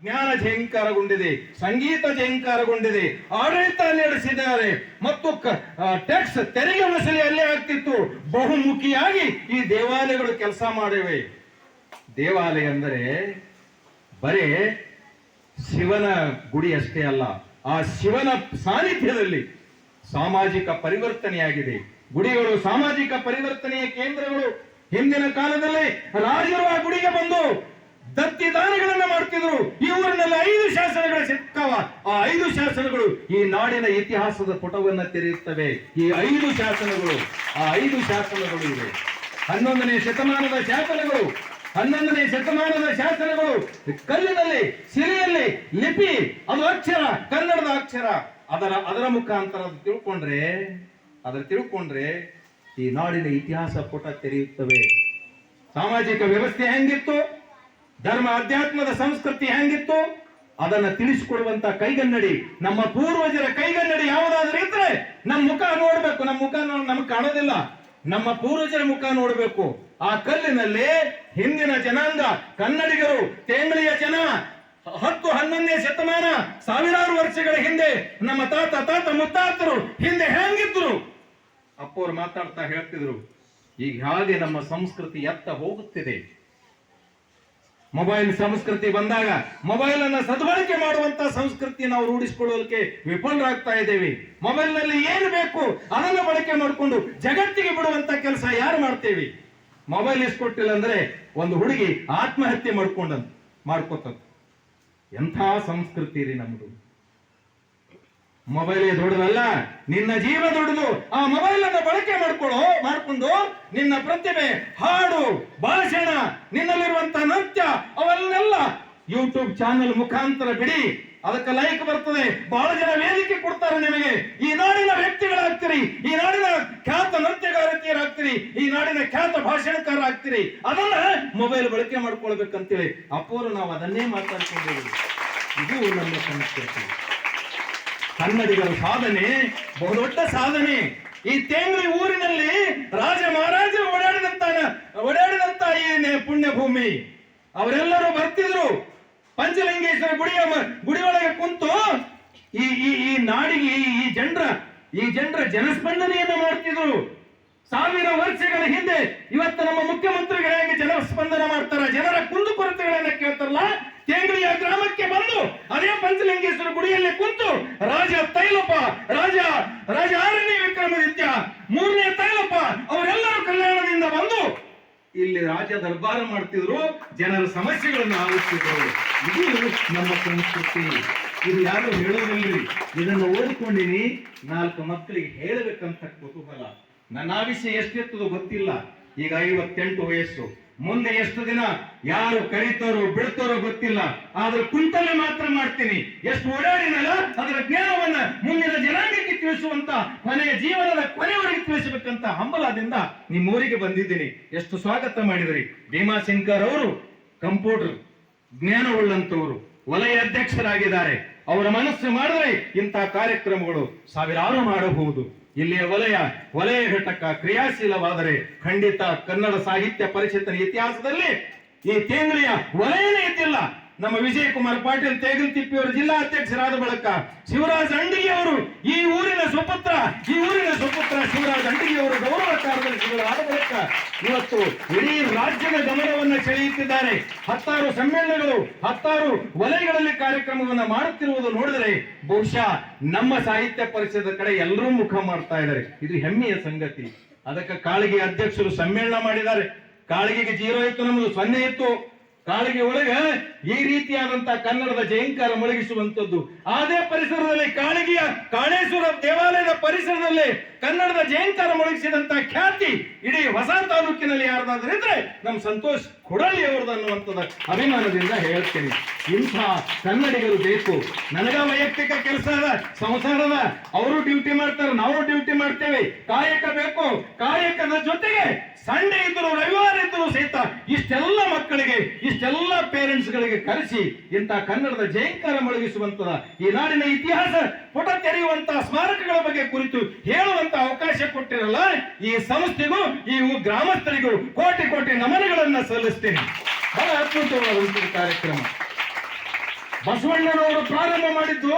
ಜ್ಞಾನ ಜಯಂಕಾರಗೊಂಡಿದೆ, ಸಂಗೀತ ಜಯಂಕಾರಗೊಂಡಿದೆ, ಆಡಳಿತ ನಡೆಸಿದ್ದಾರೆ ಮತ್ತು ಟ್ಯಾಕ್ಸ್ ತೆರಿಗೆ ವಸೂಲಿ ಅಲ್ಲೇ ಆಗ್ತಿತ್ತು. ಬಹುಮುಖಿಯಾಗಿ ಈ ದೇವಾಲಯಗಳು ಕೆಲಸ ಮಾಡಿವೆ. ದೇವಾಲಯ ಅಂದರೆ ಬರೇ ಶಿವನ ಗುಡಿ ಅಷ್ಟೇ ಅಲ್ಲ, ಆ ಶಿವನ ಸಾನ್ನಿಧ್ಯದಲ್ಲಿ ಸಾಮಾಜಿಕ ಪರಿವರ್ತನೆಯಾಗಿದೆ. ಗುಡಿಗಳು ಸಾಮಾಜಿಕ ಪರಿವರ್ತನೆಯ ಕೇಂದ್ರಗಳು. ಹಿಂದಿನ ಕಾಲದಲ್ಲಿ ರಾಜರು ಆ ಗುಡಿಗೆ ಬಂದು ದತ್ತಿ ದಾನಗಳನ್ನ ಮಾಡ್ತಿದ್ರು. ಈ ಊರಿನಲ್ಲಿ 5 ಶಾಸನಗಳು ಸಿಕ್ಕವ. ಆ 5 ಶಾಸನಗಳು ಈ ನಾಡಿನ ಇತಿಹಾಸದ ಪುಟವನ್ನ ತೆರೆಯುತ್ತವೆ. ಈ 5 ಶಾಸನಗಳು ಇವೆ. 11ನೇ ಶತಮಾನದ ಶಾಸನಗಳು, 11ನೇ ಶತಮಾನದ ಶಾಸನಗಳು ಕಲ್ಲಿನಲ್ಲಿ, ಶಿಲೆಯಲ್ಲಿ ಲಿಪಿ, ಅದು ಅಕ್ಷರ, ಕನ್ನಡದ ಅಕ್ಷರ. ಅದರ ಮುಖಾಂತರ ತಿಳ್ಕೊಂಡ್ರೆ ಈ ನಾಡಿನ ಇತಿಹಾಸ ಪುಟ ತೆರೆಯುತ್ತವೆ. ಸಾಮಾಜಿಕ ವ್ಯವಸ್ಥೆ ಹೆಂಗಿತ್ತು, ಧರ್ಮ ಅಧ್ಯಾತ್ಮದ ಸಂಸ್ಕೃತಿ ಹೆಂಗಿತ್ತು, ಅದನ್ನ ತಿಳಿಸಿಕೊಡುವಂತ ಕೈಗನ್ನಡಿ, ನಮ್ಮ ಪೂರ್ವಜರ ಕೈಗನ್ನಡಿ ಯಾವುದಾದ್ರೂ ಇದ್ರೆ ನಮ್ಮ ಮುಖ ನೋಡ್ಬೇಕು. ನಮ್ಮ ಮುಖ ನಮ್ಗೆ ಕಾಣೋದಿಲ್ಲ, ನಮ್ಮ ಪೂರ್ವಜರ ಮುಖ ನೋಡ್ಬೇಕು. ಆ ಕಲ್ಲಿನಲ್ಲಿ ಹಿಂದಿನ ಜನಾಂಗ, ಕನ್ನಡಿಗರು, ತೇಂಗಳಿಯ ಜನ 10-11ನೇ ಶತಮಾನ, ಸಾವಿರಾರು ವರ್ಷಗಳ ಹಿಂದೆ ನಮ್ಮ ತಾತ ಮುತ್ತಾತರು ಹಿಂದೆ ಹೆಂಗಿದ್ರು ಅಪ್ಪವ್ರು ಮಾತಾಡ್ತಾ ಹೇಳ್ತಿದ್ರು. ಈಗ ಹಾಗೆ ನಮ್ಮ ಸಂಸ್ಕೃತಿ ಎತ್ತ ಹೋಗುತ್ತಿದೆ. ಮೊಬೈಲ್ ಸಂಸ್ಕೃತಿ ಬಂದಾಗ ಮೊಬೈಲ್ ಅನ್ನ ಸದ್ಬಳಕೆ ಮಾಡುವಂತ ಸಂಸ್ಕೃತಿ ನಾವು ರೂಢಿಸಿಕೊಳ್ಳಲಿಕ್ಕೆ ವಿಫಲರಾಗ್ತಾ ಇದ್ದೇವೆ. ಮೊಬೈಲ್ ನಲ್ಲಿ ಏನು ಬೇಕು ಅದನ್ನ ಬಳಕೆ ಮಾಡಿಕೊಂಡು ಜಗತ್ತಿಗೆ ಬಿಡುವಂತ ಕೆಲಸ ಯಾರು ಮಾಡ್ತೇವೆ? ಮೊಬೈಲ್ ಇಸ್ಕೊಟ್ಟಿಲ್ಲ ಅಂದ್ರೆ ಒಂದು ಹುಡುಗಿ ಆತ್ಮಹತ್ಯೆ ಮಾಡ್ಕೋತ. ಎಂಥ ಸಂಸ್ಕೃತಿ ರೀ ನಮ್ದು. ಮೊಬೈಲ್ ದೊಡ್ಡದಲ್ಲ, ನಿನ್ನ ಜೀವ ದೊಡ್ಡದು. ಆ ಮೊಬೈಲ್ ಅನ್ನ ಬಳಕೆ ಮಾಡ್ಕೊಂಡು ನಿನ್ನ ಪ್ರತಿಭೆ, ಹಾಡು, ಭಾಷಣ, ನಿನ್ನಲ್ಲಿರುವಂತಹ ನೃತ್ಯ ಅವನ್ನೆಲ್ಲ ಯೂಟ್ಯೂಬ್ ಚಾನೆಲ್ ಮುಖಾಂತರ ಬಿಡಿ. ಅದಕ್ಕೆ ಲೈಕ್ ಬರ್ತದೆ, ಬಹಳ ಜನ ವೇದಿಕೆ ಕೊಡ್ತಾರೆ ನಿಮಗೆ. ಈ ನಾಡಿನ ವ್ಯಕ್ತಿಗಳಾಗ್ತೀರಿ, ಈ ನಾಡಿನ ಖ್ಯಾತ ನೃತ್ಯಗಾರತಿಯರಾಗ್ತೀರಿ, ಈ ನಾಡಿನ ಖ್ಯಾತ ಭಾಷಣಕಾರ ಆಗ್ತೀರಿ. ಅದನ್ನ ಮೊಬೈಲ್ ಬಳಕೆ ಮಾಡ್ಕೊಳ್ಬೇಕಂತೇಳಿ ಅಪ್ಪವರು ನಾವು ಅದನ್ನೇ ಮಾತಾಡ್ಕೊಂಡಿದ್ದೀವಿ. ಇದು ನಮ್ಮ ಸಂಸ್ಕೃತಿ. ಕನ್ನಡಿಗರ ಸಾಧನೆ ಬಹುದೊಡ್ಡ ಸಾಧನೆ. ಈ ತೇಂಗಳಿ ಊರಿನಲ್ಲಿ ರಾಜ ಮಹಾರಾಜ ಓಡಾಡಿದಂತ ಈ ಪುಣ್ಯ ಭೂಮಿ. ಅವರೆಲ್ಲರೂ ಬರ್ತಿದ್ರು. ಪಂಚಲಿಂಗೇಶ್ವರ ಗುಡಿಯೊಳಗೆ ಕುಂತು ಈ ನಾಡಿಗೆ ಈ ಜನರ ಜನಸ್ಪಂದನೆಯನ್ನು ಮಾಡ್ತಿದ್ರು. 1000 ವರ್ಷಗಳ ಹಿಂದೆ ಇವತ್ತು ನಮ್ಮ ಮುಖ್ಯಮಂತ್ರಿಗಳು ಹೇಗೆ ಜನಸ್ಪಂದನ ಮಾಡ್ತಾರ, ಜನರ ಕುಂದುಕೊರತೆಗಳನ್ನ ಕೇಳ್ತಾರಲ್ಲ, ತೇಂಗಳಿಯ ಗ್ರಾಮಕ್ಕೆ ಬಂದು ಅದೇ ಪಂಚಲಿಂಗೇಶ್ವರ ಗುಡಿಯಲ್ಲಿ ಕುಂತು ರಾಜ ತೈಲಪ್ಪ, ರಾಜ 6ನೇ ವಿಕ್ರಮಾದಿತ್ಯ, 3ನೇ ತೈಲಪ್ಪ ಅವರೆಲ್ಲರೂ ಕಲ್ಯಾಣದಿಂದ ಬಂದು ಇಲ್ಲಿ ರಾಜ ದರ್ಬಾರ ಮಾಡ್ತಿದ್ರು, ಜನರ ಸಮಸ್ಯೆಗಳನ್ನು ಆಲಿಸ್ತಿದ್ರು. ಇದು ನಮ್ಮ ಸಂಸ್ಕೃತಿ. ಇದು ಯಾರು ಹೇಳೋದಿಲ್ರಿ. ಇದನ್ನು ಓದಿಕೊಂಡಿನಿ, 4 ಮಕ್ಕಳಿಗೆ ಹೇಳಬೇಕಂತ ಕುತೂಹಲ. ನನ್ನ ಆವಿಷ್ಯ ಎಷ್ಟೆತ್ತದೋ ಗೊತ್ತಿಲ್ಲ. ಈಗ 58 ವಯಸ್ಸು. ಮುಂದೆ ಎಷ್ಟು ದಿನ ಯಾರು ಕರೀತಾರೋ ಬಿಡ್ತಾರೋ ಗೊತ್ತಿಲ್ಲ. ಆದ್ರೆ ಕುಂತಲ್ಲೇ ಮಾತ್ರ ಮಾಡ್ತೀನಿ. ಎಷ್ಟು ಓಡಾಡಿನಲ್ಲ ಅದರ ಜ್ಞಾನವನ್ನ ಮುಂದಿನ ಜನಾಂಗಕ್ಕೆ ತಿಳಿಸುವಂತ, ಕೊನೆಯ ಜೀವನದ ಕೊನೆಯವರೆಗೆ ತಿಳಿಸಬೇಕಂತ ಹಂಬಲದಿಂದ ನಿಮ್ಮೂರಿಗೆ ಬಂದಿದ್ದೀನಿ. ಎಷ್ಟು ಸ್ವಾಗತ ಮಾಡಿದ್ರಿ. ಭೀಮಾಶಂಕರ್ ಅವರು ಕಂಪ್ಯೂಟರ್ ಜ್ಞಾನವುಳ್ಳಂತವರು, ವಲಯ ಅಧ್ಯಕ್ಷರಾಗಿದ್ದಾರೆ. ಅವರ ಮನಸ್ಸು ಮಾಡಿದ್ರೆ ಇಂಥ ಕಾರ್ಯಕ್ರಮಗಳು ಸಾವಿರಾರು ಮಾಡಬಹುದು. ಇಲ್ಲಿಯ ವಲಯ ಘಟಕ ಕ್ರಿಯಾಶೀಲವಾದರೆ ಖಂಡಿತ ಕನ್ನಡ ಸಾಹಿತ್ಯ ಪರಿಷತ್ತಿನ ಇತಿಹಾಸದಲ್ಲಿ ಈ ತೇಂಗಳಿಯ ವಲಯನೇ ಇದ್ದಿಲ್ಲ. ನಮ್ಮ ವಿಜಯ್ ಕುಮಾರ್ ಪಾಟೀಲ್ ತೇಗಲ್ತಿಪ್ಪಿಯವರು ಜಿಲ್ಲಾ ಅಧ್ಯಕ್ಷರಾದ ಬಳಿಕ ಶಿವರಾಜ್ ಅಂಡಿಗೆ ಅವರು ಈ ಊರಿನ ಸುಪುತ್ರ ಶಿವರಾಜ್ ಅಂಡಿಗೆ ಅವರು ಗೌರವ ಕಾರ್ಯದರ್ಶಿಗಳಾದ ಬಳಿಕ ಇವತ್ತು ಇಡೀ ರಾಜ್ಯದ ಗಮನವನ್ನು ಸೆಳೆಯುತ್ತಿದ್ದಾರೆ. 10 ಸಮ್ಮೇಳನಗಳು, 10 ವಲಯಗಳಲ್ಲಿ ಕಾರ್ಯಕ್ರಮವನ್ನು ಮಾಡುತ್ತಿರುವುದು ನೋಡಿದರೆ ಬಹುಶಃ ನಮ್ಮ ಸಾಹಿತ್ಯ ಪರಿಷದ ಕಡೆ ಎಲ್ಲರೂ ಮುಖ ಮಾಡ್ತಾ ಇದ್ದಾರೆ. ಇದು ಹೆಮ್ಮೆಯ ಸಂಗತಿ. ಅದಕ್ಕೆ ಕಾಳಿಗೆ ಅಧ್ಯಕ್ಷರು ಸಮ್ಮೇಳನ ಮಾಡಿದ್ದಾರೆ. ಕಾಳಿಗೆಗೆ 0 ಇತ್ತು, ನಮ್ಮದು 0 ಇತ್ತು. ಕಾಳಿಗೆ ಒಳಗೆ ಈ ರೀತಿಯಾದಂತಹ ಕನ್ನಡದ ಜಯಂಕಾರ ಮೊಳಗಿಸುವಂತದ್ದು. ಅದೇ ಪರಿಸರದಲ್ಲಿ ಕಾಳೇಶ್ವರ ದೇವಾಲಯದ ಪರಿಸರದಲ್ಲಿ ಕನ್ನಡದ ಜಯಂಕಾರ ಮೊಳಗಿಸಿದಂತಹ ಖ್ಯಾತಿ ಇಡೀ ಹೊಸ ತಾಲೂಕಿನಲ್ಲಿ ಯಾರ್ದಾದ್ರೂ ಇದ್ರೆ ನಮ್ಮ ಸಂತೋಷ್ ಕೊಡಲಿ ಅವರದ್ದು ಅನ್ನುವಂಥದ್ದು ಅಭಿಮಾನದಿಂದ ಹೇಳ್ತೇನೆ. ಇಂಥ ಕನ್ನಡಿಗರು ಬೇಕು. ನನಗ ವೈಯಕ್ತಿಕ ಕೆಲಸ ಅದ, ಸಂಸಾರದ, ಅವರು ಡ್ಯೂಟಿ ಮಾಡ್ತಾರೆ, ನಾವು ಡ್ಯೂಟಿ ಮಾಡ್ತೇವೆ. ಕಾಯಕ ಬೇಕು. ಕಾಯಕದ ಜೊತೆಗೆ ಸಂಡೇ ಇದ್ರು, ರವಿವಾರ ಇದ್ರು ಸಹಿತ ಇಷ್ಟೆಲ್ಲ ಮಕ್ಕಳಿಗೆ, ಇಷ್ಟೆಲ್ಲ ಪೇರೆಂಟ್ಸ್ ಗಳಿಗೆ ಕರೆಸಿ ಇಂಥ ಕನ್ನಡದ ಜಯಂಕಾರ ಮೊಳಗಿಸುವಂತಹ, ಈ ನಾಡಿನ ಇತಿಹಾಸ ಪುಟ ತೆರೆಯುವಂತಹ ಸ್ಮಾರಕಗಳ ಬಗ್ಗೆ ಕುರಿತು ಹೇಳುವಂತ ಅವಕಾಶ ಕೊಟ್ಟಿರಲ್ಲ, ಈ ಸಂಸ್ಥೆಗೂ ಈ ಗ್ರಾಮಸ್ಥರಿಗೂ ಕೋಟಿ ನಮನಗಳನ್ನ ಸಲ್ಲಿಸ್ತೇನೆ. ಬಹಳ ಅದ್ಭುತವಾದಂತಹ ಕಾರ್ಯಕ್ರಮ. ಬಸವಣ್ಣನವರು ಪ್ರಾರಂಭ ಮಾಡಿದ್ದು